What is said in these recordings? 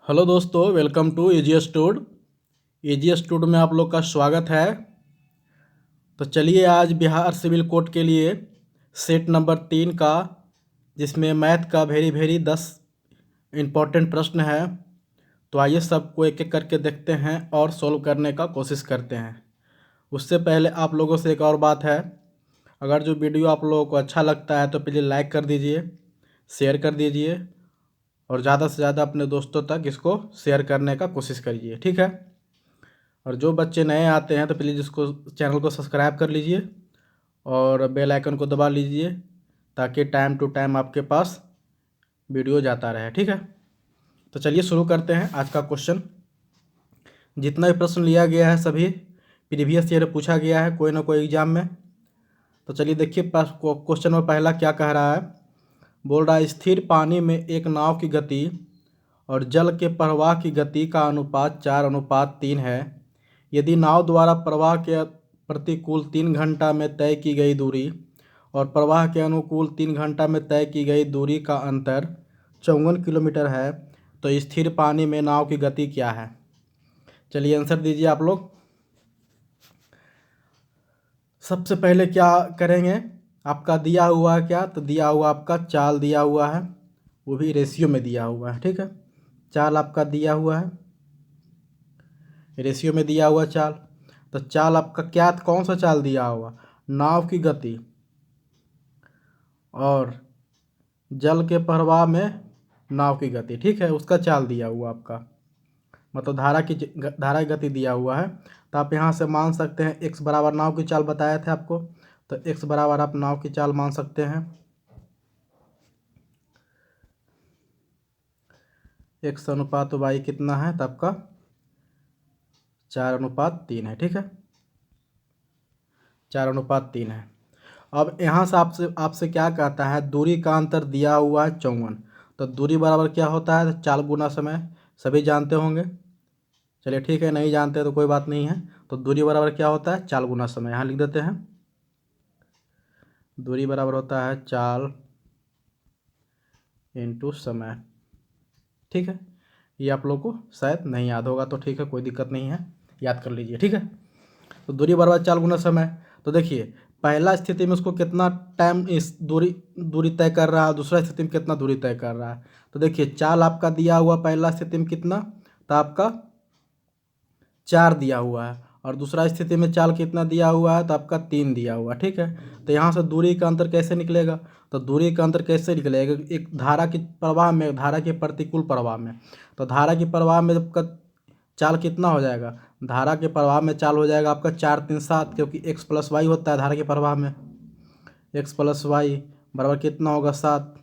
Hello दोस्तों, welcome to EGS टूड। EGS टूड में आप लोग का स्वागत है। तो चलिए आज बिहार सिविल कोड के लिए सेट नंबर 3 का, जिसमें मैथ का वेरी 10 इम्पोर्टेंट प्रश्न है। तो आइए सबको एक एक करके देखते हैं और सॉल्व करने का कोशिश करते हैं। उससे पहले आप लोगों से एक और बात है, अगर जो वीडियो आप लोगों को अच्छा लगता है तो प्लीज़ लाइक कर दीजिए, शेयर कर दीजिए और ज़्यादा से ज़्यादा अपने दोस्तों तक इसको शेयर करने का कोशिश करिए, ठीक है। और जो बच्चे नए आते हैं तो प्लीज़ इसको चैनल को सब्सक्राइब कर लीजिए और बेल आइकन को दबा लीजिए, ताकि टाइम टू टाइम आपके पास वीडियो जाता रहे, ठीक है। तो चलिए शुरू करते हैं आज का क्वेश्चन। जितना भी प्रश्न लिया गया है सभी प्रीवियस ईयर पूछा गया है कोई ना कोई एग्जाम में। तो चलिए देखिए क्वेश्चन में पहला क्या कह रहा है। बोल रहा है स्थिर पानी में एक नाव की गति और जल के प्रवाह की गति का अनुपात 4:3 है। यदि नाव द्वारा प्रवाह के प्रतिकूल 3 घंटा में तय की गई दूरी और प्रवाह के अनुकूल 3 घंटा में तय की गई दूरी का अंतर 54 किलोमीटर है, तो स्थिर पानी में नाव की गति क्या है। चलिए आंसर दीजिए आप लोग। सबसे पहले क्या करेंगे, आपका दिया हुआ है क्या, तो दिया हुआ आपका चाल दिया हुआ है, वो भी रेशियो में दिया हुआ है, ठीक है। चाल आपका दिया हुआ है, रेशियो में दिया हुआ चाल। तो चाल आपका क्या, कौन सा चाल दिया हुआ, नाव की गति और जल के प्रवाह में नाव की गति, ठीक है, उसका चाल दिया हुआ आपका, मतलब धारा की गति दिया हुआ है। तो आप यहाँ से मान सकते हैं x बराबर नाव की चाल बताए थे आपको, तो x बराबर आप नाव की चाल मान सकते हैं। x अनुपात y कितना है, तो आपका 4:3 है, ठीक है, 4:3 है। अब यहाँ से आपसे क्या कहता है, दूरी का अंतर दिया हुआ है 54। तो दूरी बराबर क्या होता है, तो चाल गुना समय, सभी जानते होंगे। चलिए ठीक है, नहीं जानते तो कोई बात नहीं है। तो दूरी बराबर क्या होता है, चाल गुना समय, यहाँ लिख देते हैं। दूरी बराबर होता है चाल इंटू समय, ठीक है। ये आप लोग को शायद नहीं याद होगा, तो ठीक है, कोई दिक्कत नहीं है, याद कर लीजिए, ठीक है। तो दूरी बराबर चाल गुना समय। तो देखिए पहला स्थिति में उसको कितना टाइम इस दूरी तय कर रहा है, दूसरा स्थिति में कितना दूरी तय कर रहा है। तो देखिए चाल आपका दिया हुआ पहला स्थिति में कितना, तो आपका 4 दिया हुआ है, और दूसरा स्थिति में चाल कितना दिया हुआ है, तो आपका 3 दिया हुआ है, ठीक है। तो यहाँ से दूरी का अंतर कैसे निकलेगा, तो दूरी का अंतर कैसे निकलेगा, एक धारा की प्रवाह में, धारा के प्रतिकूल प्रवाह में। तो धारा की प्रवाह में आपका चाल कितना हो जाएगा, धारा के प्रवाह में चाल हो जाएगा आपका 4 3 7, क्योंकि x + y होता है धारा के प्रवाह में, x + y बराबर कितना होगा 7।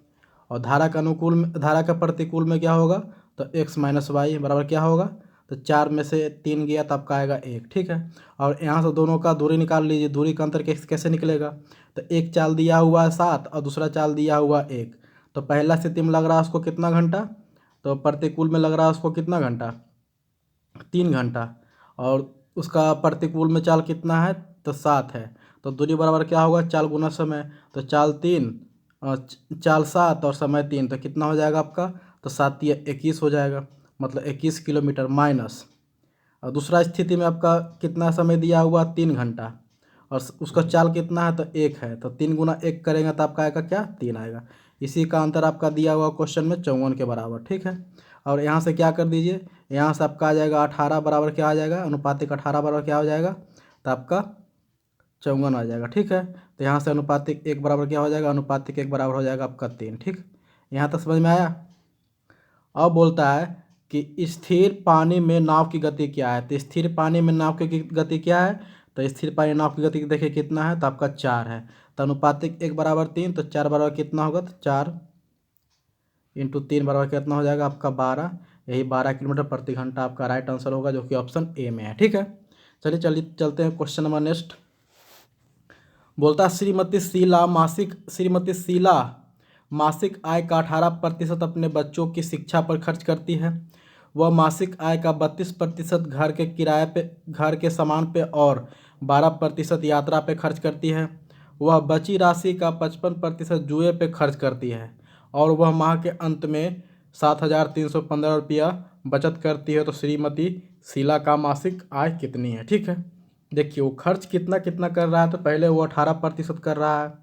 और धारा का अनुकूल में, धारा का प्रतिकूल में क्या होगा, तो x - y बराबर क्या होगा, तो 4 में से 3 गया तो आपका आएगा 1, ठीक है। और यहाँ से दोनों का दूरी निकाल लीजिए, दूरी का अंतर कैसे निकलेगा, तो एक चाल दिया हुआ है 7 और दूसरा चाल दिया हुआ 1। तो पहला स्थिति में लग रहा है उसको कितना घंटा, तो प्रतिकूल में लग रहा है उसको कितना घंटा, 3 घंटा। और उसका प्रतिकूल में चाल कितना है, तो 7 है। तो दूरी बराबर क्या होगा, चाल गुना समय। तो चाल 3 और चाल 7 और समय 3, तो कितना हो जाएगा आपका, तो 7 या 21 हो जाएगा, मतलब 21 किलोमीटर माइनस। और दूसरा स्थिति में आपका कितना समय दिया हुआ, 3 घंटा, और उसका चाल कितना है, तो 1 है। तो 3 गुना 1 करेंगे तो आपका आएगा क्या, 3 आएगा। इसी का अंतर आपका दिया हुआ क्वेश्चन में 54 के बराबर, ठीक है। और यहाँ से क्या कर दीजिए, यहाँ से आपका आ जाएगा 18 बराबर क्या आ जाएगा, अनुपातिक 18 बराबर क्या हो जाएगा, तो आपका 54 आ जाएगा, ठीक है। तो यहाँ से अनुपातिक 1 बराबर क्या हो जाएगा, अनुपातिक 1 बराबर हो जाएगा आपका 3, ठीक। यहाँ तक समझ में आया। अब बोलता है कि स्थिर पानी में नाव की गति क्या है। तो स्थिर पानी में नाव की गति क्या है, तो स्थिर पानी नाव की गति देखिए कितना है, तो आपका 4 है। तो अनुपातिक 1 बराबर 3, तो 4 बराबर कितना होगा, तो 4 इंटू 3 बराबर कितना हो जाएगा आपका 12। यही 12 किलोमीटर प्रति घंटा आपका राइट आंसर होगा, जो कि ऑप्शन ए में है, ठीक है। चलिए चलते हैं क्वेश्चन नंबर नेक्स्ट। बोलता है श्रीमती शीला मासिक आय का 18% अपने बच्चों की शिक्षा पर खर्च करती है। वह मासिक आय का 32% घर के किराए पे, घर के सामान पे और 12% यात्रा पे खर्च करती है। वह बची राशि का 55% जुए पे खर्च करती है, और वह माह के अंत में 7,315 रुपया बचत करती है तो श्रीमती शीला का मासिक आय कितनी है। ठीक है, देखिए वो खर्च कितना कितना कर रहा है, तो पहले वो 18% कर रहा है।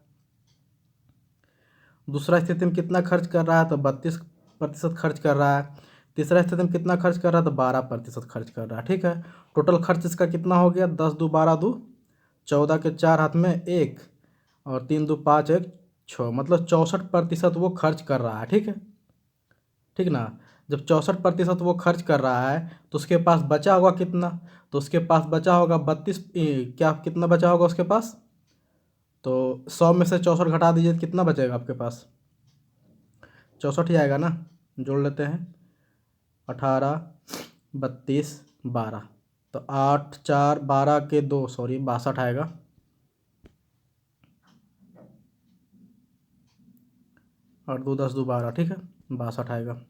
दूसरा स्थिति में कितना खर्च कर रहा है, तो 32% खर्च कर रहा है। तीसरा स्थिति में कितना खर्च कर रहा है, तो 12% खर्च कर रहा है। ठीक है, टोटल खर्च इसका कितना हो गया, 10 दो 12 दो 14 के 4 हाथ में 1 और 3 दो 5 1 6, मतलब 64% वो खर्च कर रहा है। ठीक है, ठीक ना। जब 64% वो खर्च कर रहा है तो उसके पास बचा होगा कितना, तो उसके पास बचा होगा 32, क्या कितना बचा होगा उसके पास, तो 100 में से 64 घटा दीजिए तो कितना बचेगा आपके पास, 64 ही आएगा ना। जोड़ लेते हैं, 18 32 12, तो 8 4 12 के 2 सॉरी 62 आएगा। 8 2 10 2 12, ठीक है, 62 आएगा।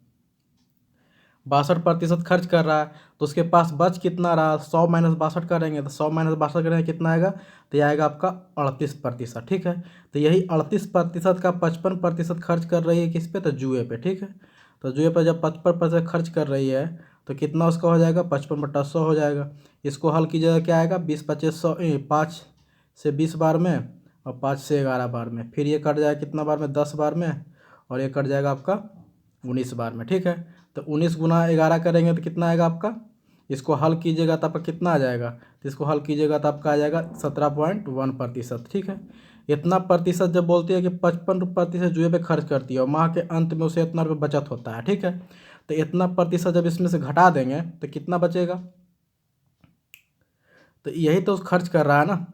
62% खर्च कर रहा है तो उसके पास बच कितना रहा, 100 माइनस 62 करेंगे तो 100 माइनस 62 करेंगे कितना आएगा, तो ये आएगा आपका 38%। ठीक है, तो यही 38% का 55% खर्च कर रही है किस पे, तो जुए पे। ठीक है, तो जुए पर जब 55% खर्च कर रही है तो कितना उसका हो जाएगा, 55/100 हो जाएगा। इसको हल कीजिएगा क्या आएगा, 20 25 100 5 से 20 बार में और 5 से 11 बार में, फिर ये कट जाएगा कितना बार में, 10 बार में, और ये कट जाएगा आपका 19 बार में। ठीक है, तो 19 गुना 11 करेंगे तो कितना आएगा आपका, इसको हल कीजिएगा तो आपका कितना आ जाएगा, तो इसको हल कीजिएगा तो आपका आ जाएगा 17.1%। ठीक है, इतना प्रतिशत जब बोलती है कि 55% जुए पे खर्च करती है और माह के अंत में उसे इतना रुपये बचत होता है। ठीक है, तो इतना प्रतिशत जब इसमें से घटा देंगे तो कितना बचेगा, तो यही तो खर्च कर रहा है ना,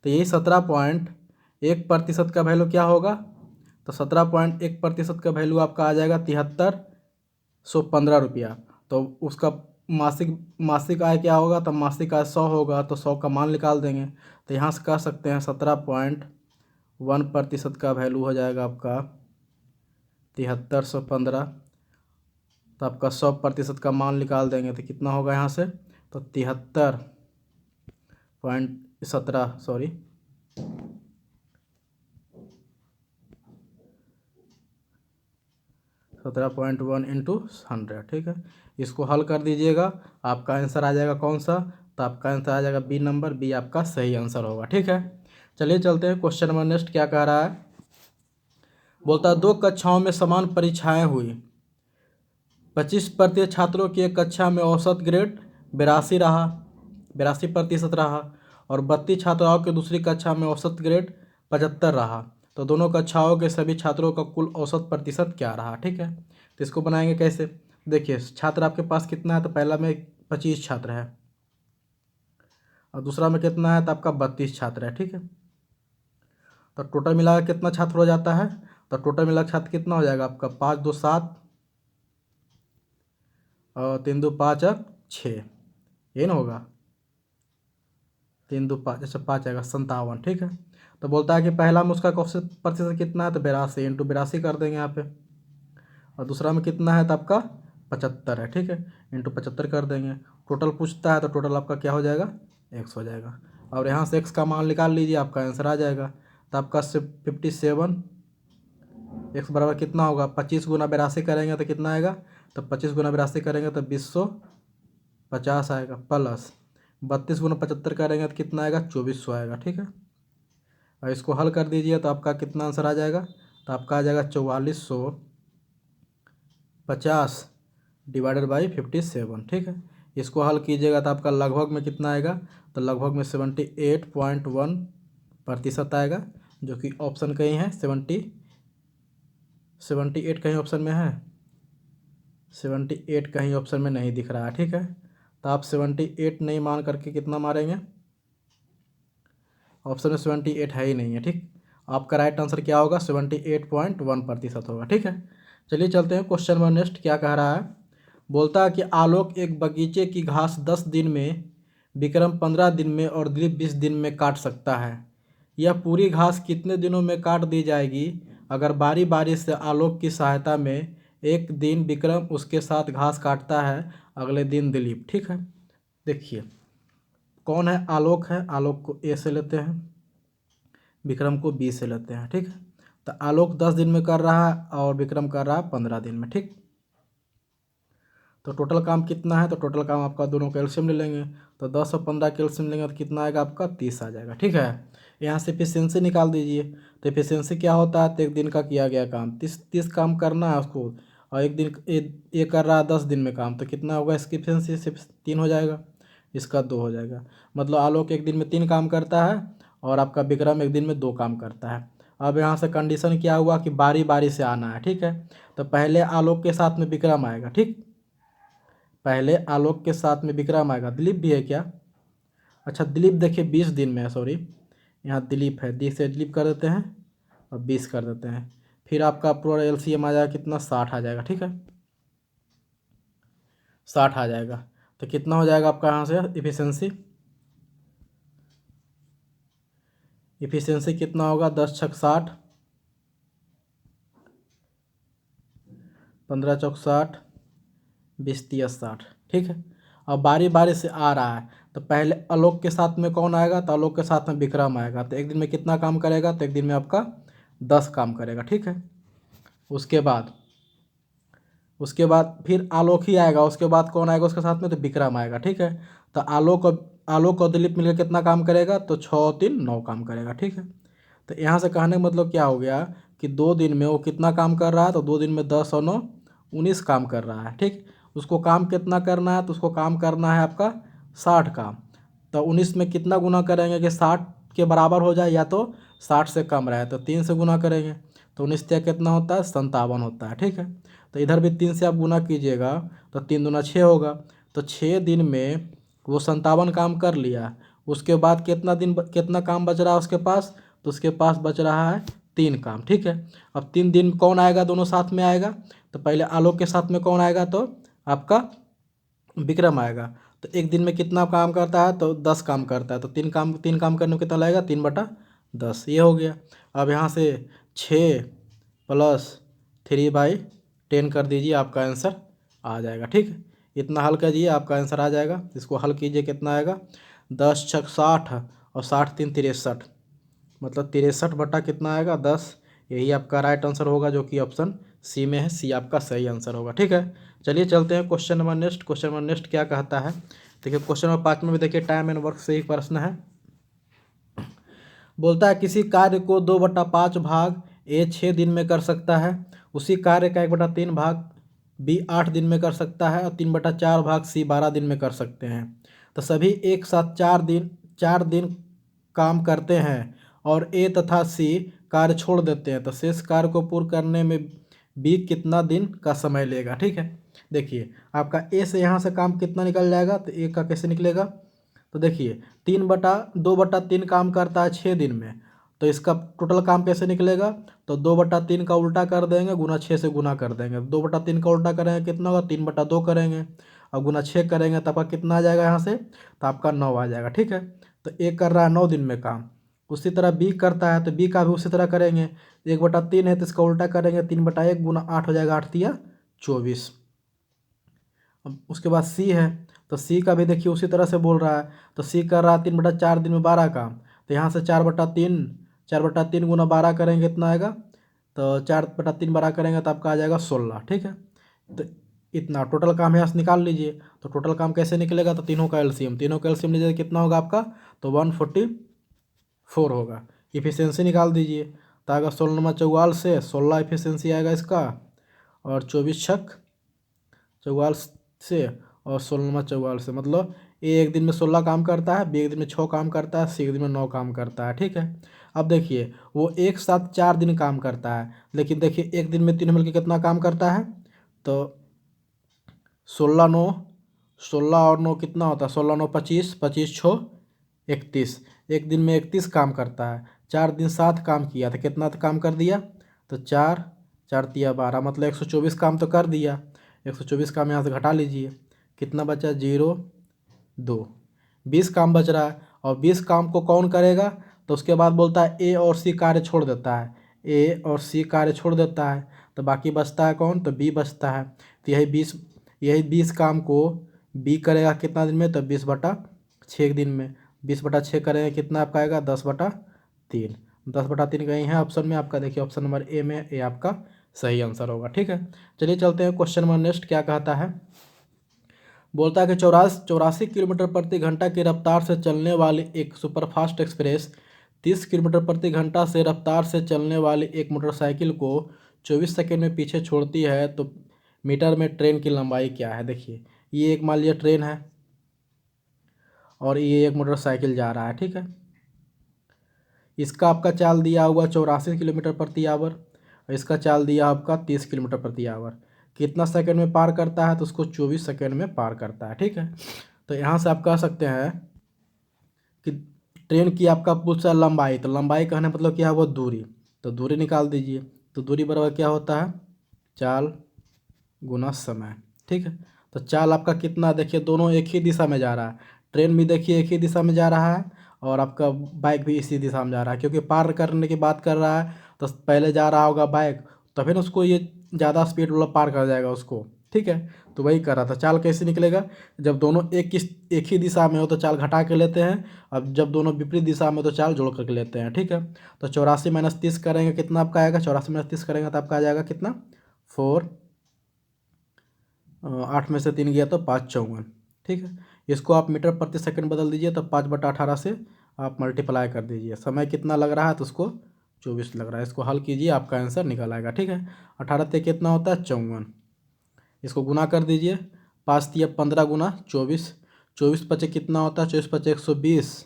तो यही 17.1% का वैल्यू क्या होगा, तो 17.1% का वैल्यू आपका आ जाएगा 7315 रुपया। तो उसका मासिक मासिक आय क्या होगा, तो मासिक आय 100 होगा, तो 100 का मान निकाल देंगे। तो यहाँ से कह सकते हैं 17.1% का वैल्यू हो जाएगा आपका 7315। तो आपका 100% का मान निकाल देंगे तो कितना होगा यहाँ से, तो 73.17 सॉरी 17.1 इंटू 100। ठीक है, इसको हल कर दीजिएगा, आपका आंसर आ जाएगा कौन सा, तो आपका आंसर आ जाएगा बी नंबर, बी आपका सही आंसर होगा। ठीक है, चलिए चलते हैं क्वेश्चन नंबर नेक्स्ट क्या कह रहा है। बोलता है 2 कक्षाओं में समान परीक्षाएं हुई, 25% छात्रों की एक कक्षा में औसत ग्रेड 82% रहा और 32 छात्राओं की दूसरी कक्षा में औसत ग्रेड 75 रहा, तो दोनों कक्षाओं के सभी छात्रों का कुल औसत प्रतिशत क्या रहा। ठीक है, तो इसको बनाएंगे कैसे, देखिए छात्र आपके पास कितना है, तो पहला में 25 छात्र है और दूसरा में कितना है, तो आपका 32 छात्र है। ठीक है, तो टोटल मिला के कितना छात्र हो जाता है, तो टोटल मिला के छात्र कितना हो जाएगा आपका, 5 2 7 और 3 2 5 6, ये ना होगा, 3 2 5 अच्छा 5 आएगा 57। ठीक है, तो बोलता है कि पहला में उसका औसत प्रतिशत कितना है, तो 82 इंटू 82 कर देंगे यहाँ पे, और दूसरा में कितना है, तो आपका 75 है। ठीक है, इंटू 75 कर देंगे। टोटल पूछता है तो टोटल आपका क्या हो जाएगा, एक्स हो जाएगा, और यहाँ से एक्स का मान निकाल लीजिए, आपका आंसर आ जाएगा। तो आपका 57 एक्स बराबर कितना होगा, 25 गुना 82 करेंगे तो कितना आएगा, तो 25 गुना 82 करेंगे तो 2050 आएगा, प्लस 32 गुना 75 करेंगे तो कितना आएगा, 2400 आएगा। ठीक है, और इसको हल कर दीजिए तो आपका कितना आंसर आ जाएगा, तो आपका आ जाएगा 4450 डिवाइडेड बाई 57। ठीक है, इसको हल कीजिएगा तो आपका लगभग में कितना आएगा, तो लगभग में 78.1% आएगा, जो कि ऑप्शन कहीं है 78 कहीं ऑप्शन में है, 78 कहीं ऑप्शन में नहीं दिख रहा है। ठीक है, तो आप 78 नहीं मान करके कितना मारेंगे, ऑप्शन में 78 है ही नहीं है। ठीक, आपका राइट आंसर क्या होगा, 78.1% होगा। ठीक है, चलिए चलते हैं क्वेश्चन नंबर नेक्स्ट क्या कह रहा है। बोलता है कि आलोक एक बगीचे की घास 10 दिन में, विक्रम 15 दिन में और दिलीप 20 दिन में काट सकता है। यह पूरी घास कितने दिनों में काट दी जाएगी, अगर बारी बारी से आलोक की सहायता में एक दिन विक्रम उसके साथ घास काटता है, अगले दिन दिलीप। ठीक है, देखिए कौन है, आलोक है, आलोक को ए से लेते हैं, विक्रम को बी से लेते हैं। ठीक है, तो आलोक 10 दिन में कर रहा है और विक्रम कर रहा है 15 दिन में। ठीक, तो टोटल काम कितना है, तो टोटल काम आपका दोनों का एलसीएम ले लेंगे, तो 10 और 15 का एलसीएम लेंगे तो कितना आएगा आपका 30 आ जाएगा। ठीक है, यहाँ से एफिशिएंसी निकाल दीजिए। तो एफिशिएंसी क्या होता है, तो एक दिन का किया गया काम 30 काम करना है उसको, और एक दिन ये कर रहा है 10 दिन में काम, तो कितना होगा इसकी एफिशिएंसी, सिर्फ 3 हो जाएगा, इसका 2 हो जाएगा। मतलब आलोक एक दिन में 3 काम करता है और आपका विक्रम एक दिन में 2 काम करता है। अब यहाँ से कंडीशन क्या हुआ कि बारी बारी से आना है। ठीक है, तो पहले आलोक के साथ में विक्रम आएगा। ठीक, पहले आलोक के साथ में विक्रम आएगा। दिलीप भी है क्या? अच्छा, दिलीप देखिए 20 दिन में है, सॉरी यहाँ दिलीप है, 20 से दिलीप कर देते हैं और 20 कर देते हैं। फिर आपका पूरा एलसीएम आ जाएगा कितना, 60 आ जाएगा। ठीक है, 60 आ जाएगा। तो कितना हो जाएगा आपका यहाँ से इफिशेंसी, इफिशेंसी कितना होगा, 10 छक 60, 15 चौक 60, 20 तिया 60। ठीक है, अब बारी बारी से आ रहा है, तो पहले आलोक के साथ में कौन आएगा, तो आलोक के साथ में विक्रम आएगा। तो एक दिन में कितना काम करेगा, तो एक दिन में आपका 10 काम करेगा। ठीक है, उसके बाद फिर आलोक ही आएगा, उसके बाद कौन आएगा उसके साथ में, तो विक्रम आएगा। ठीक है, तो आलोक और दिलीप मिलकर कितना काम करेगा, तो 6 और 3 9 काम करेगा। ठीक है, तो यहाँ से कहने का मतलब क्या हो गया कि 2 दिन में वो कितना काम कर रहा है, तो 2 दिन में 10 और 9 19 काम कर रहा है। ठीक, उसको काम कितना करना है, तो उसको काम करना है आपका 60 काम। तो 19 में कितना गुना करेंगे कि 60 के बराबर हो जाए, या तो 60 से कम रहे, तो 3 से गुना करेंगे, तो 19 तिया कितना होता है, 57 होता है। ठीक है, तो इधर भी 3 से आप गुना कीजिएगा तो 3 दूना 6 होगा। तो 6 दिन में वो 57 काम कर लिया। उसके बाद कितना काम बच रहा है उसके पास, तो उसके पास बच रहा है 3 काम। ठीक है, अब 3 दिन कौन आएगा, दोनों साथ में आएगा। तो पहले आलोक के साथ में कौन आएगा, तो आपका विक्रम आएगा। तो एक दिन में कितना काम करता है, तो 10 काम करता है। तो 3 काम करने में कितना लगेगा, 3/10, ये हो गया। अब यहाँ से 6 + 3/10 कर दीजिए, आपका आंसर आ जाएगा। ठीक है, इतना हल कीजिए, आपका आंसर आ जाएगा। इसको हल कीजिए, कितना आएगा, 10 छक 60 और 60 3 63, मतलब 63 बटा कितना आएगा, 10। यही आपका राइट आंसर होगा, जो कि ऑप्शन सी में है। सी आपका सही आंसर होगा। ठीक है, चलिए चलते हैं question number next. Question number next क्या कहता है, देखिए क्वेश्चन नंबर 5 में भी देखिए टाइम एंड वर्क से ही प्रश्न है। बोलता है किसी कार्य को 2/5 भाग ए 6 दिन में कर सकता है, उसी कार्य का 1/3 भाग बी 8 दिन में कर सकता है, और 3/4 भाग सी 12 दिन में कर सकते हैं। तो सभी एक साथ 4 दिन काम करते हैं और ए तथा सी कार्य छोड़ देते हैं, तो शेष कार्य को पूर्ण करने में बी कितना दिन का समय लेगा। ठीक है, देखिए आपका ए से यहाँ से काम कितना निकल जाएगा, तो ए का कैसे निकलेगा, तो देखिए 2/3 काम करता है 6 दिन में, तो इसका टोटल काम कैसे निकलेगा, तो 2/3 का उल्टा कर देंगे, गुना 6 से गुना कर देंगे। 2/3 का उल्टा करेंगे कितना होगा, 3/2 करेंगे, और गुना 6 करेंगे तब आपका कितना आ जाएगा यहाँ से, तो आपका 9 आ जाएगा। ठीक है, तो ए कर रहा है 9 दिन में काम। उसी तरह बी करता है, तो बी का भी उसी तरह करेंगे। 1/3 है तो इसका उल्टा करेंगे, 3/1 गुना 8 हो जाएगा, 8 तिया 24। अब उसके बाद सी है, तो सी का भी देखिए उसी तरह से बोल रहा है। तो सी कर रहा है 3/4 दिन में 12 काम, तो यहाँ से 4/3 गुना 12 करेंगे कितना आएगा, तो 4/3 12 करेंगे तो आपका आ जाएगा 16। ठीक है, तो इतना टोटल काम यहाँ से निकाल लीजिए। तो टोटल काम कैसे निकलेगा, तो तीनों का एलसीएम लीजिए, कितना होगा आपका, तो 144 होगा। इफिशियंसी निकाल दीजिए, तो आएगा 16 से 16 इफिशियंसी आएगा इसका, और 24 छक 44 से, और 16 से, मतलब ए एक दिन में 16 काम करता है, बी एक दिन में 6 काम करता है, सी एक दिन में 9 काम करता है। ठीक है, अब देखिए वो एक साथ 4 दिन काम करता है, लेकिन देखिए एक दिन में तीनों मिलकर कितना काम करता है, तो 16 और 9 कितना होता है, 16 9 25, 25 6 31, एक दिन में 31 काम करता है। 4 दिन साथ काम किया तो कितना काम कर दिया, तो 4 4 तिया 12, मतलब 124 काम तो कर दिया। 124 काम यहाँ से घटा लीजिए, कितना बचा, 0 2, 20 काम बच रहा है। और 20 काम को कौन करेगा, तो उसके बाद बोलता है ए और सी कार्य छोड़ देता है, ए और सी कार्य छोड़ देता है, तो बाकी बचता है कौन, तो बी बचता है। तो यही 20 काम को बी करेगा कितना दिन में, तो 20/6 दिन में। 20/6 करेंगे कितना आपका आएगा, 10/3। 10/3 कहीं है ऑप्शन में आपका, देखिए ऑप्शन नंबर ए में, ए आपका सही आंसर होगा। ठीक है, चलिए चलते हैं क्वेश्चन नंबर नेक्स्ट क्या कहता है। बोलता है कि 84 किलोमीटर प्रति घंटा की रफ्तार से चलने वाली एक सुपरफास्ट एक्सप्रेस 30 किलोमीटर प्रति घंटा से रफ्तार से चलने वाली एक मोटरसाइकिल को 24 सेकंड में पीछे छोड़ती है, तो मीटर में ट्रेन की लंबाई क्या है। देखिए, ये एक मान लीजिए ट्रेन है और ये एक मोटरसाइकिल जा रहा है, ठीक है। इसका आपका चाल दिया हुआ 84 किलोमीटर प्रति आवर और इसका चाल दिया आपका 30 किलोमीटर प्रति आवर। कितना सेकंड में पार करता है, तो उसको 24 सेकंड में पार करता है, ठीक है। तो यहाँ से आप कह सकते हैं कि ट्रेन की आपका पूछा लंबाई, तो लंबाई कहने मतलब क्या है, वो दूरी, तो दूरी निकाल दीजिए। तो दूरी बराबर क्या होता है, चाल गुना समय, ठीक है। तो चाल आपका कितना, देखिए दोनों एक ही दिशा में जा रहा है, ट्रेन भी देखिए एक ही दिशा में जा रहा है और आपका बाइक भी इसी दिशा में जा रहा है, क्योंकि पार करने की बात कर रहा है तो पहले जा रहा होगा बाइक, तो फिर उसको ये ज़्यादा स्पीड वाला पार कर जाएगा उसको, ठीक है। तो वही कर रहा था। चाल कैसे निकलेगा, जब दोनों एक ही दिशा में हो तो चाल घटा के लेते हैं, अब जब दोनों विपरीत दिशा में हो तो चाल जोड़ करके लेते हैं, ठीक है। तो 84 - 30 करेंगे कितना आपका आएगा, 84 - 30 करेंगे तो आपका आ जाएगा कितना, 4, 8 में से 3 गया तो 5 × 54, ठीक है। इसको आप मीटर प्रति सेकंड बदल दीजिए, तो 5/18 से आप मल्टीप्लाई कर दीजिए। समय कितना लग रहा है, तो उसको 24 लग रहा है। इसको हल कीजिए, आपका आंसर निकल आएगा, ठीक है। 18 से कितना होता है, 54। इसको गुना कर दीजिए, 5 × 15 × 24, 24 × 5 कितना होता है, 24 × 5 120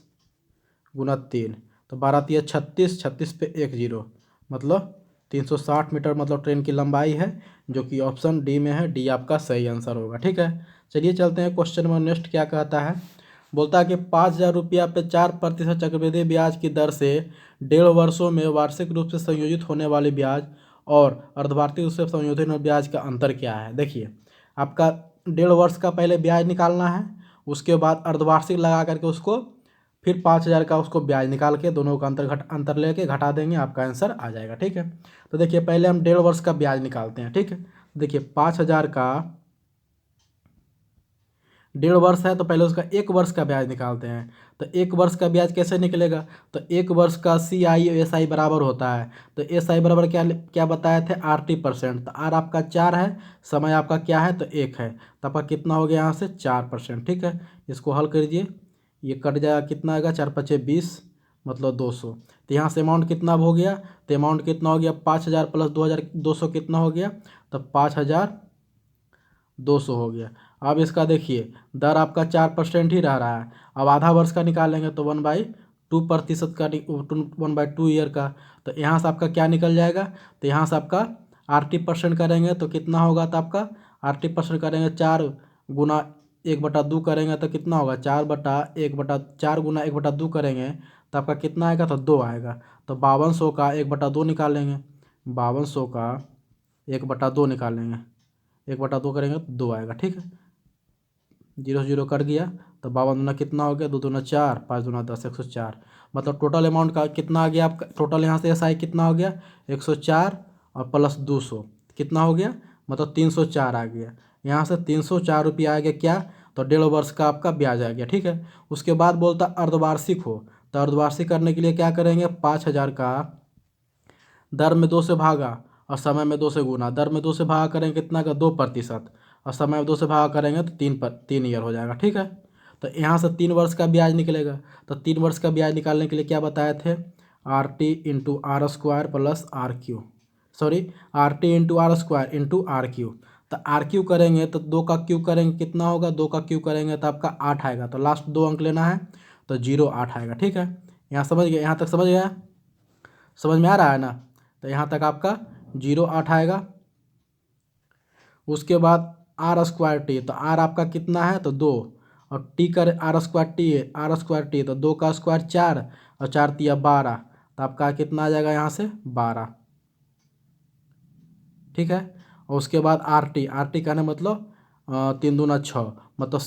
× 3, तो 12 × 3 36, 36 पे 1 0, मतलब 360 मीटर मतलब ट्रेन की लंबाई है, जो कि ऑप्शन डी में है। डी आपका सही आंसर होगा, ठीक है। चलिए चलते हैं क्वेश्चन नंबर नेक्स्ट क्या कहता है। बोलता है कि 5,000 रुपया पे 4% चक्रवृद्धि ब्याज की दर से 1.5 वर्षों में वार्षिक रूप से संयोजित होने वाली ब्याज और अर्धवार्षिक रूप से संयोजित होने ब्याज का अंतर क्या है। देखिए, आपका 1.5 वर्ष का पहले ब्याज निकालना है, उसके बाद अर्धवार्षिक लगा करके उसको फिर 5,000 का उसको ब्याज निकाल के दोनों का अंतर लेके घटा देंगे, आपका आंसर आ जाएगा, ठीक है। तो देखिए, पहले हम 1.5 वर्ष का ब्याज निकालते हैं, ठीक है। देखिए 5,000 का 1.5 वर्ष है, तो पहले उसका 1 वर्ष का ब्याज निकालते हैं। तो 1 वर्ष का ब्याज कैसे निकलेगा, तो 1 वर्ष का CI/SI बराबर होता है। तो SI बराबर क्या क्या बताए थे, RT%। तो R आपका 4 है, समय आपका क्या है, तो 1 है, तो आपका कितना हो गया यहाँ से 4%, ठीक है। इसको हल करिए, ये कट जाएगा, कितना आएगा, 4 × 5 = 20, मतलब 200। तो यहाँ से अमाउंट कितना हो गया, तो अमाउंट कितना हो गया, 5,000 + 2,200 कितना हो गया, तो 5,200 हो गया। अब इसका देखिए, दर आपका 4% ही रह रहा है। अब आधा वर्ष का निकालेंगे तो 1/2% का 1/2 ईयर का, तो यहाँ से आपका क्या निकल जाएगा, तो यहाँ से आपका RT% करेंगे तो कितना होगा, तो आपका RT% करेंगे 4 गुना 1/2 करेंगे तो कितना होगा, 4 गुना 1/2 करेंगे तो आपका कितना आएगा, तो 2 आएगा। तो 5200 का 1/2 निकालेंगे, 5200 का 1/2 निकालेंगे, 1/2 करेंगे तो 2 आएगा, ठीक है। 0 0 कट गया, तो 52 दूना कितना हो गया, 2 दूना 4, 5 दूना 10, 104। मतलब टोटल अमाउंट का कितना आ गया आपका, टोटल यहाँ से SI कितना हो गया, 104 और प्लस 200 कितना हो गया, मतलब 304 आ गया। यहाँ से 304 रुपया आ गया क्या, तो 1.5 वर्ष का आपका ब्याज आ गया, ठीक है। उसके बाद बोलता अर्धवार्षिक हो, तो अर्धवार्षिक करने के लिए क्या करेंगे, 5,000 का दर में 2 से भागा और समय में 2 से गुना। दर में 2 से भागा करेंगे कितना का, 2%, और समय में 2 से भागा करेंगे तो 3 ईयर हो जाएगा, ठीक है। तो यहाँ से 3 वर्ष का ब्याज निकलेगा। तो 3 वर्ष का ब्याज निकालने के लिए क्या बताए थे, RT × R² + RQ, sorry RT × R² × RQ। तो RQ करेंगे तो 2 का क्यू करेंगे कितना होगा, 2 का क्यू करेंगे तो आपका 8 आएगा। तो लास्ट 2 अंक लेना है, तो 08 आएगा, ठीक है। यहाँ समझ गए, यहाँ तक समझ गया, समझ में आ रहा है ना। तो यहाँ तक आपका 08 आएगा। उसके बाद R²T, तो R आपका कितना है, तो 2, और T कर R²T है, R²T, तो 2 का स्क्वायर 4 और 4 × 12, तो आपका कितना आ जाएगा यहाँ से 12, ठीक है। और उसके बाद RT का ना मतलब 3 दूना 6, मतलब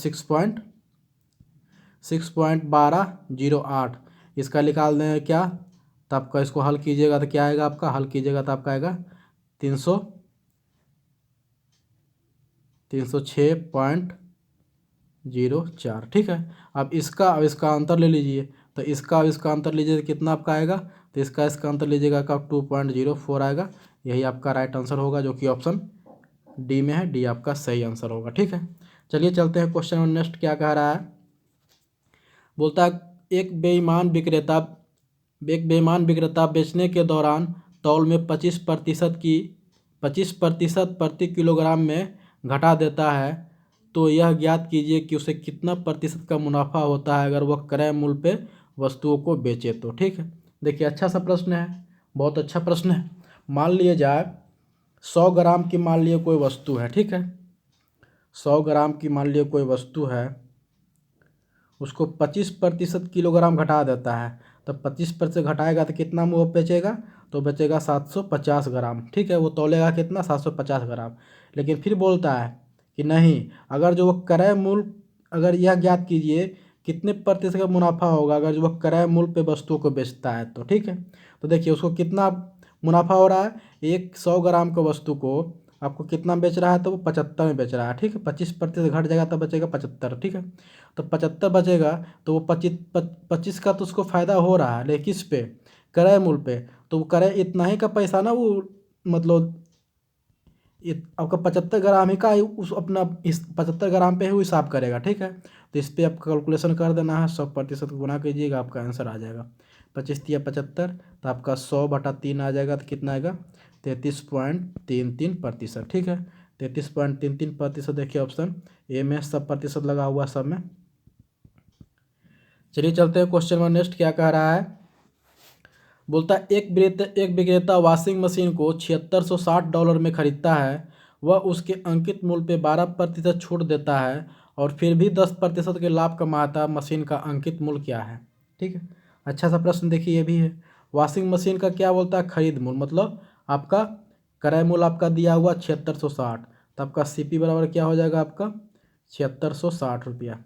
6.1208। इसका निकाल देंगे क्या, तो आपका इसको हल कीजिएगा तो क्या आएगा, आपका हल कीजिएगा तो आपका आएगा 306.04, ठीक है। अब इसका अंतर ले लीजिए, तो इसका अंतर लीजिए तो कितना आपका आएगा, तो इसका अंतर लीजिएगा का 2.04 आएगा। यही आपका राइट आंसर होगा, जो कि ऑप्शन डी में है। डी आपका सही आंसर होगा, ठीक है। चलिए चलते हैं क्वेश्चन नंबर नेक्स्ट क्या कह रहा है। बोलता है एक बेईमान विक्रेता बेचने के दौरान तौल में 25% प्रति किलोग्राम में घटा देता है, तो यह ज्ञात कीजिए कि उसे कितना प्रतिशत का मुनाफा होता है अगर वह क्रय मूल्य पे वस्तुओं को बेचे तो। ठीक है, देखिए अच्छा सा प्रश्न है, बहुत अच्छा प्रश्न है। मान लिए जाए 100 ग्राम की मान लिए कोई वस्तु है, ठीक है, 100 ग्राम की मान लिए कोई वस्तु है, उसको 25% किलोग्राम घटा देता है, तो 25% घटाएगा तो कितना वो बेचेगा, तो बेचेगा 750 ग्राम। ठीक है, वो तौलेगा कितना, 750 ग्राम। लेकिन फिर बोलता है कि नहीं, अगर जो वो क्रय मूल्य, अगर यह ज्ञात कीजिए कितने प्रतिशत का मुनाफा होगा अगर जो वह क्रय मूल्य पे वस्तुओं को बेचता है तो। ठीक है, तो देखिए उसको कितना मुनाफा हो रहा है, एक 100 ग्राम का वस्तु को आपको कितना बेच रहा है, तो वो 75 में बेच रहा है। ठीक है, 25% घट जाएगा तब बचेगा 75। ठीक है, तो 75 बचेगा, तो वो 25 का तो उसको फ़ायदा हो रहा है, लेकिन किस पे, क्रय मूल्य पे। तो वो क्रय इतना ही का पैसा ना वो, मतलब आपका 75 ग्राम ही का उस अपना इस 75 ग्राम पे ही वो हिसाब करेगा। ठीक है, तो इस पर आप कैलकुलेशन कर देना है, 100% गुना कीजिएगा, आपका आंसर आ जाएगा 25 या 75, तो आपका 100/3 आ जाएगा, तो कितना आएगा 33.33%। ठीक है, 33.33%। देखिए ऑप्शन ए में सब प्रतिशत लगा हुआ सब में। चलिए चलते हैं क्वेश्चन नंबर नेक्स्ट क्या कह रहा है। बोलता है एक विक्रेता वॉशिंग मशीन को $7660 में खरीदता है, वह उसके अंकित मूल्य पे 12% छूट देता है और फिर भी 10% के लाभ कमाता, मशीन का अंकित मूल्य क्या है। ठीक है, अच्छा सा प्रश्न देखिए ये भी है। वॉशिंग मशीन का क्या बोलता है, खरीद मूल्य, मतलब आपका क्रय मूल्य आपका दिया हुआ 7660, तो आपका CP बराबर क्या हो जाएगा, आपका 7660 रुपया।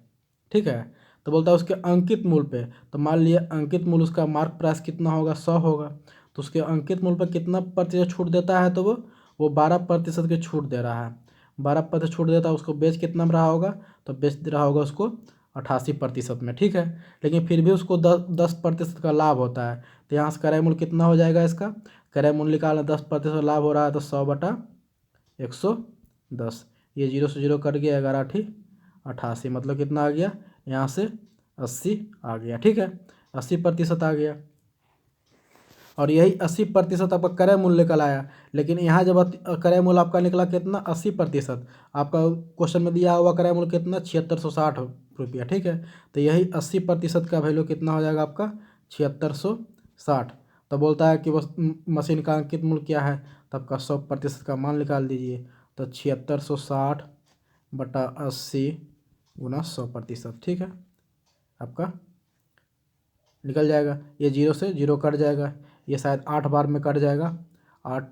ठीक है, तो बोलता है उसके अंकित मूल्य पे, तो मान लिया अंकित मूल्य उसका मार्क प्राइस कितना होगा, 100 होगा, तो उसके अंकित मूल्य पर कितना प्रतिशत छूट देता है, तो वो 12% की छूट दे रहा है। 12% छूट देता है, उसको बेच कितना में रहा होगा, तो बेच दे रहा होगा उसको 88% में। ठीक है, लेकिन फिर भी उसको 10% का लाभ होता है, तो यहाँ से क्रय मूल्य कितना हो जाएगा, इसका क्रय मूल्य निकालना, 10% लाभ हो रहा है, तो 100/110, ये 0 से 0 कट गया, 11×88, मतलब कितना आ गया, यहाँ से 80 आ गया। ठीक है, 80% आ गया, और यही 80% आपका क्रय मूल्य निकल आया। लेकिन यहाँ जब क्रय मूल्य आपका निकला कितना, 80%, आपका क्वेश्चन में दिया हुआ क्रय मूल्य कितना, 7660 रुपया। ठीक है, तो यही 80% का वैल्यू कितना हो जाएगा, आपका 7660। तो बोलता है कि बस मशीन का अंकित मूल्य क्या है, तो आपका 100% का मान निकाल दीजिए, तो 7660/80 गुना 100%। ठीक है, आपका निकल जाएगा, ये 0 से 0 कट जाएगा, ये शायद 8 बार में कट जाएगा, 8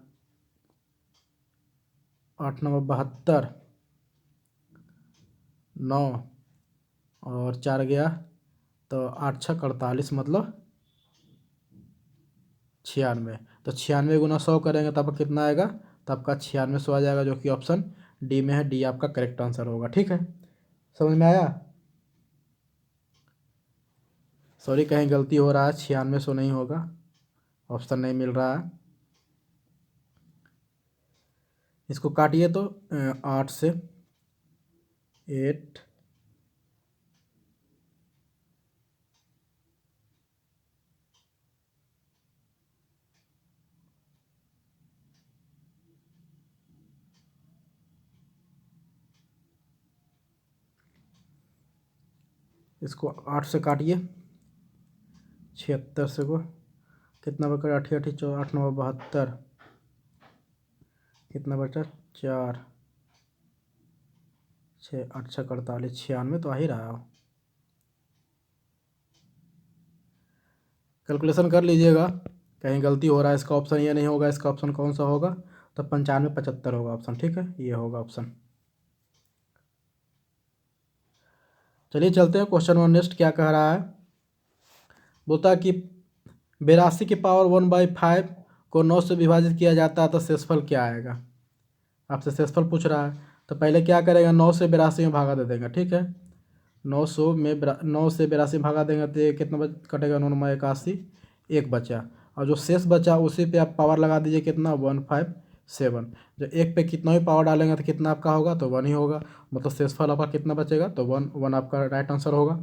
8 9 72, 9 और 4 गया, तो 8 6 48, मतलब 96। तो 96 गुना 100 करेंगे तब कितना आएगा, तो आपका 9600 आ जाएगा, जो कि ऑप्शन डी में है, डी आपका करेक्ट आंसर होगा। ठीक है, समझ में आया, सॉरी कहीं गलती हो रहा है, 9600 नहीं होगा, ऑप्शन नहीं मिल रहा है, इसको काटिए तो 8 से 8, इसको 8 से काटिए, 76 से को कितना बचा, 8 8 8 9 72, कितना बचा, 4 6 8 6 48, 96 तो आ ही रहा हो, कैलकुलेशन कर लीजिएगा, कहीं गलती हो रहा है, इसका ऑप्शन ये नहीं होगा, इसका ऑप्शन कौन सा होगा, तो 95 75 होगा ऑप्शन। ठीक है, ये होगा ऑप्शन। चलिए चलते हैं क्वेश्चन नंबर नेक्स्ट क्या कह रहा है। बोलता है कि 82 की पावर 1/5 को 9 से विभाजित किया जाता है, तो शेषफल क्या आएगा, आपसे शेषफल पूछ रहा है। तो पहले क्या करेगा, 9 से 82 में भागा दे देगा। ठीक है, 9 से 82 भागा देंगे तो ये कितना कटेगा, 9×81, एक बचा, और जो शेष बचा उसी पे आप पावर लगा दीजिए, कितना 1/5 7। जो एक पे कितना भी पावर डालेंगे तो कितना आपका होगा, तो 1 ही होगा, मतलब शेषफल आपका कितना बचेगा, तो 1 आपका राइट आंसर होगा।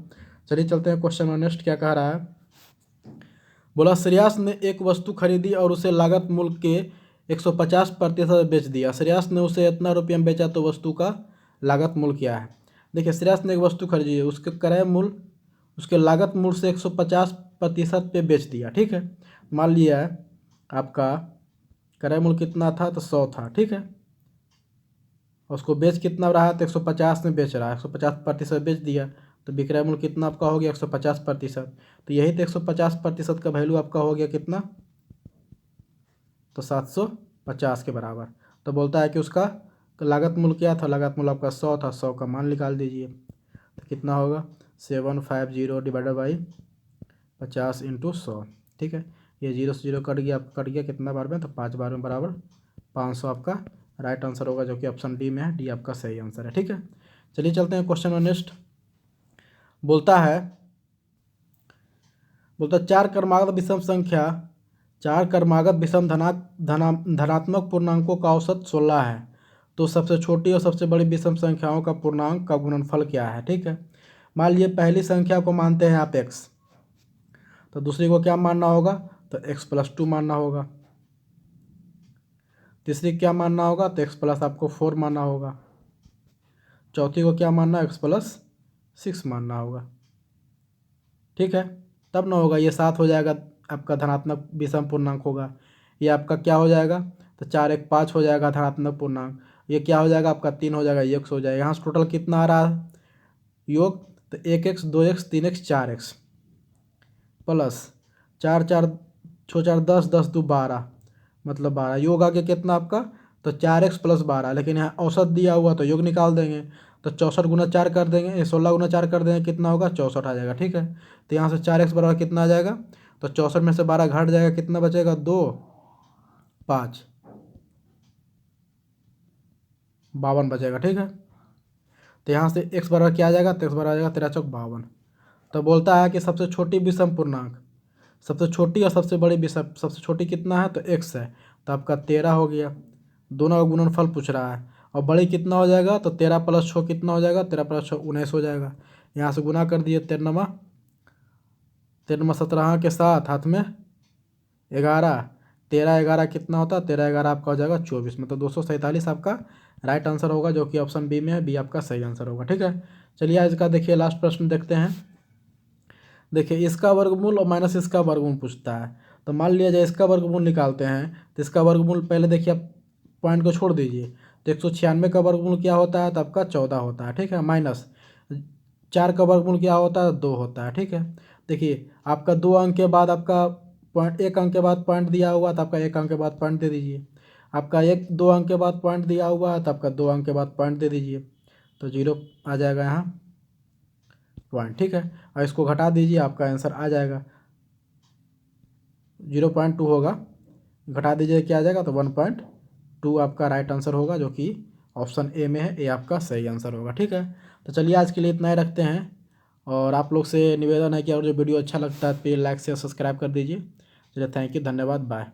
चलिए चलते हैं क्वेश्चन में, नेक्स्ट क्या कह रहा है। बोला श्रेयास ने एक वस्तु खरीदी और उसे लागत मूल्य के 150% बेच दिया। श्रेयास ने उसे इतना रुपये में बेचा तो वस्तु का लागत मूल्य क्या है। देखिए श्रेयास ने एक वस्तु खरीदी है, उसके क्रय मूल्य उसके लागत मूल्य से 150% पे बेच दिया, ठीक है। मान लिया आपका क्रय मूल्य कितना था, तो 100 था, ठीक है। उसको बेच कितना रहा है, तो 150 में बेच रहा है, 150% बेच दिया, तो विक्रय मूल्य कितना आपका हो गया, 150%। तो यही तो 150% का वैल्यू आपका हो गया कितना, तो 750 के बराबर। तो बोलता है कि उसका लागत मूल्य क्या था, लागत मूल्य आपका 100 था, 100 का मान निकाल दीजिए, तो कितना होगा 750 डिवाइडेड बाई 50 इंटू 100, ठीक है। ये 0 से 0 कट गया कितना बार में, तो 5 बार में बराबर 500 आपका राइट आंसर होगा, जो कि ऑप्शन डी में है, डी आपका सही आंसर है, ठीक है। चलिए चलते हैं क्वेश्चन में नेक्स्ट। बोलता है चार क्रमागत विषम धनात्मक पूर्णांकों का औसत 16 है, तो सबसे छोटी और सबसे बड़ी विषम संख्याओं का पूर्णांक का गुणनफल क्या है, ठीक है। मान लीजिए पहली संख्या को मानते हैं आप x, तो दूसरी को क्या मानना होगा, तो x+2 मानना होगा। तीसरी क्या मानना होगा, तो x+ आपको 4 मानना होगा। चौथी को क्या मानना, x+6 मानना होगा, ठीक है। तब ना होगा, ये 7 हो जाएगा आपका धनात्मक विषम पूर्णांक होगा। ये आपका क्या हो जाएगा, तो 4 1 5 हो जाएगा धनात्मक पूर्णांक। ये क्या हो जाएगा आपका 3 हो जाएगा, x हो जाएगा। यहाँ से टोटल कितना आ रहा है योग, तो 1x 2x 3x 4x plus 4 4 छो 4 10 10 2 12, मतलब 12 योग आ गया कितना आपका, तो 4x + 12। लेकिन यहाँ औसत दिया हुआ तो योग निकाल देंगे, तो 64 गुना 4 कर देंगे, 16 गुना 4 कर देंगे, कितना होगा 64 आ जाएगा, ठीक है। तो यहाँ से 4x बराबर कितना आ जाएगा, तो 64 में से 12 घट जाएगा, कितना बचेगा 2 5 52 बचेगा, ठीक है। तो यहाँ से x बराबर क्या आ जाएगा, तो x बराबर आ जाएगा 13 चौक 52। तो बोलता है कि सबसे छोटी विषम पूर्णांक, सबसे छोटी और सबसे बड़ी विषम, सबसे छोटी कितना है, तो x है, तो आपका 13 हो गया। दोनों का गुणनफल पूछ रहा है, और बड़ी कितना हो जाएगा, तो 13 + 6 कितना हो जाएगा, 13 + 6 19 हो जाएगा। यहाँ से गुना कर दिए, 13 17 के साथ हाथ में 11, 13 11 कितना होता है, 13 11 आपका हो जाएगा 24, मतलब 247 आपका राइट आंसर होगा, जो कि ऑप्शन बी में है, बी आपका सही आंसर होगा, ठीक है। चलिए आज का देखिए लास्ट प्रश्न देखते हैं। देखिए इसका वर्गमूल और माइनस इसका वर्गमूल पूछता है। तो मान लिया जाए इसका वर्गमूल निकालते हैं, तो इसका वर्गमूल पहले देखिए आप पॉइंट को छोड़ दीजिए, तो 196 का वर्गमूल क्या होता है, तो आपका 14 होता है, ठीक है। माइनस 4 का वर्गमूल क्या होता है, 2 होता है, ठीक है। देखिए आपका 2 अंक के बाद आपका पॉइंट, 1 अंक के बाद पॉइंट दिया हुआ, तो आपका 1 अंक के बाद पॉइंट दे दीजिए। आपका 2 अंक के बाद पॉइंट दिया हुआ है, तो आपका 2 अंक के बाद पॉइंट दे दीजिए, तो 0 आ जाएगा यहाँ पॉइंट, ठीक है। और इसको घटा दीजिए, आपका आंसर आ जाएगा 0.2 होगा, घटा दीजिए क्या आ जाएगा, तो 1.2 आपका राइट आंसर होगा, जो कि ऑप्शन ए में है, ए आपका सही आंसर होगा, ठीक है। तो चलिए आज के लिए इतना ही रखते हैं, और आप लोग से निवेदन है कि और जो वीडियो अच्छा लगता है तो लाइक शेयर सब्सक्राइब कर दीजिए। चलिए थैंक यू, धन्यवाद, बाय।